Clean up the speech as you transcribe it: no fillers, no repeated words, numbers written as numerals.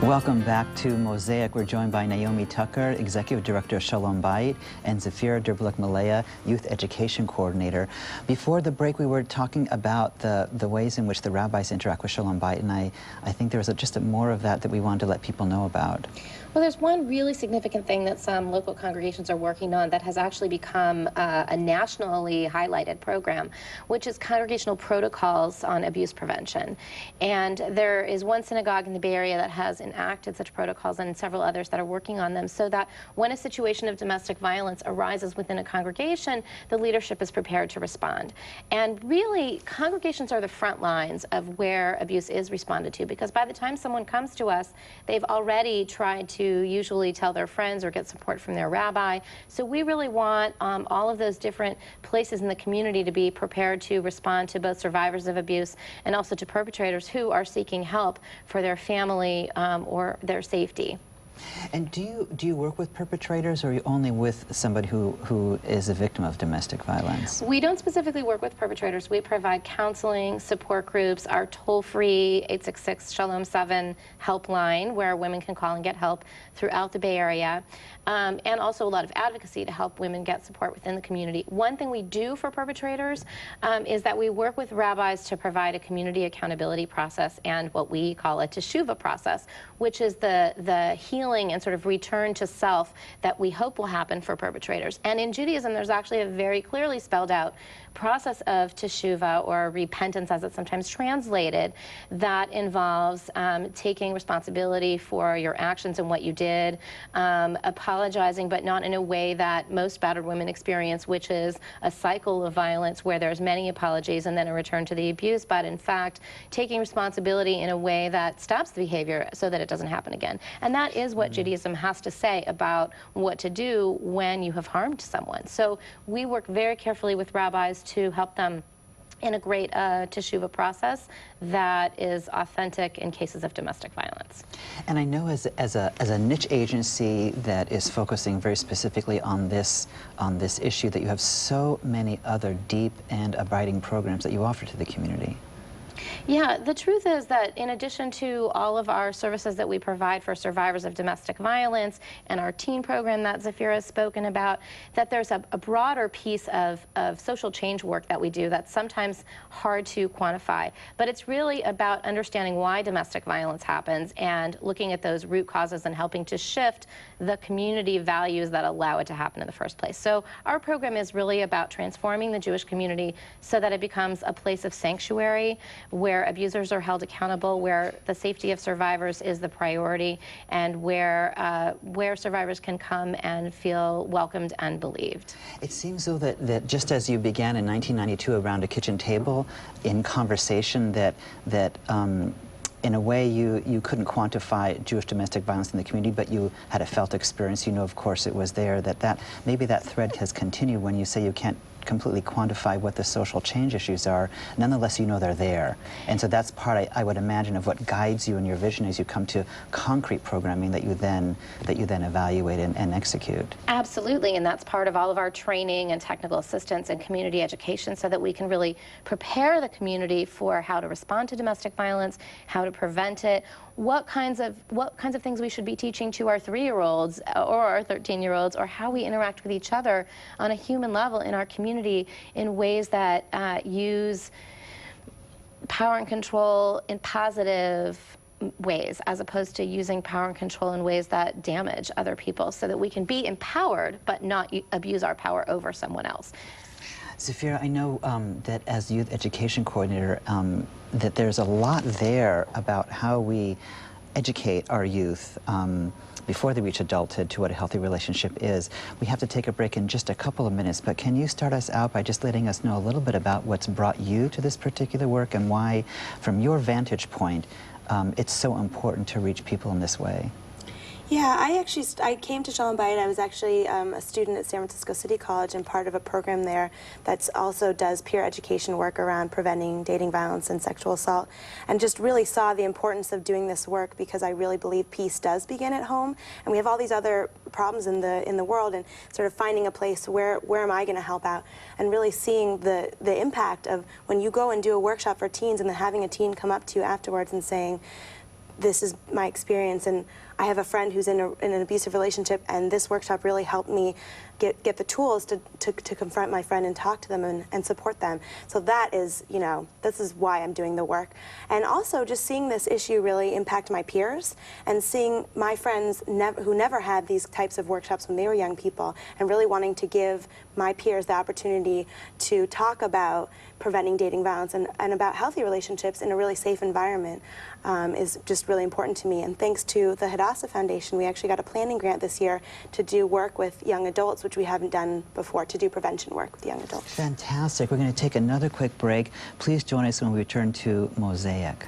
Welcome back to Mosaic. We're joined by Naomi Tucker, Executive Director of Shalom Bayit, and Zafira Derbulik-Malaya, Youth Education Coordinator. Before the break, we were talking about the ways in which the rabbis interact with Shalom Bayit, and I think there was just more of that we wanted to let people know about. Well, there's one really significant thing that some local congregations are working on that has actually become a nationally highlighted program, which is congregational protocols on abuse prevention. And there is one synagogue in the Bay Area that has enacted such protocols, and several others that are working on them, so that when a situation of domestic violence arises within a congregation, the leadership is prepared to respond. And really, congregations are the front lines of where abuse is responded to, because by the time someone comes to us, they've already tried to usually tell their friends or get support from their rabbi. So we really want all of those different places in the community to be prepared to respond to both survivors of abuse and also to perpetrators who are seeking help for their family or their safety. And do you work with perpetrators, or are you only with somebody who is a victim of domestic violence? We don't specifically work with perpetrators. We provide counseling, support groups, our toll-free 866 Shalom 7 helpline, where women can call and get help throughout the Bay Area, and also a lot of advocacy to help women get support within the community. One thing we do for perpetrators is that we work with rabbis to provide a community accountability process and what we call a teshuvah process, which is the healing and sort of return to self that we hope will happen for perpetrators. And in Judaism, there's actually a very clearly spelled out process of teshuvah, or repentance as it's sometimes translated, that involves taking responsibility for your actions and what you did, apologizing, but not in a way that most battered women experience, which is a cycle of violence where there's many apologies and then a return to the abuse, but in fact taking responsibility in a way that stops the behavior so that it doesn't happen again. And that is what Judaism has to say about what to do when you have harmed someone. So we work very carefully with rabbis to help them in a great teshuvah process that is authentic in cases of domestic violence. And I know as a niche agency that is focusing very specifically on this issue, that you have so many other deep and abiding programs that you offer to the community. Yeah, the truth is that in addition to all of our services that we provide for survivors of domestic violence and our teen program that Zafira has spoken about, that there's a broader piece of social change work that we do that's sometimes hard to quantify. But it's really about understanding why domestic violence happens and looking at those root causes and helping to shift the community values that allow it to happen in the first place. So our program is really about transforming the Jewish community so that it becomes a place of sanctuary, where abusers are held accountable, where the safety of survivors is the priority, and where survivors can come and feel welcomed and believed. It seems, though, that just as you began in 1992 around a kitchen table in conversation, that in a way you couldn't quantify Jewish domestic violence in the community, but you had a felt experience. You know, of course, it was there. That maybe that thread has continued when you say you can't completely quantify what the social change issues are. Nonetheless, you know they're there. And so that's part, I would imagine, of what guides you in your vision as you come to concrete programming that you then evaluate and execute. Absolutely, and that's part of all of our training and technical assistance and community education, so that we can really prepare the community for how to respond to domestic violence, how to prevent it, what kinds of things we should be teaching to our 3-year-olds or our 13-year-olds, or how we interact with each other on a human level in our community in ways that use power and control in positive ways, as opposed to using power and control in ways that damage other people, so that we can be empowered but not abuse our power over someone else. Zafira, I know that as Youth Education Coordinator, that there's a lot there about how we educate our youth before they reach adulthood to what a healthy relationship is. We have to take a break in just a couple of minutes, but can you start us out by just letting us know a little bit about what's brought you to this particular work, and why, from your vantage point, it's so important to reach people in this way? Yeah, I came to Shalom Bayit. I was actually a student at San Francisco City College and part of a program there that also does peer education work around preventing dating violence and sexual assault, and just really saw the importance of doing this work, because I really believe peace does begin at home, and we have all these other problems in the world, and sort of finding a place where am I going to help out, and really seeing the impact of when you go and do a workshop for teens and then having a teen come up to you afterwards and saying, this is my experience, and I have a friend who's in an abusive relationship, and this workshop really helped me get the tools to confront my friend and talk to them and support them. So that is, you know, this is why I'm doing the work. And also just seeing this issue really impact my peers, and seeing my friends who never had these types of workshops when they were young people, and really wanting to give my peers the opportunity to talk about preventing dating violence and about healthy relationships in a really safe environment is just really important to me. And thanks to the Hadassah Foundation, we actually got a planning grant this year to do work with young adults, which we haven't done before, to do prevention work with young adults. Fantastic. We're going to take another quick break. Please join us when we return to Mosaic.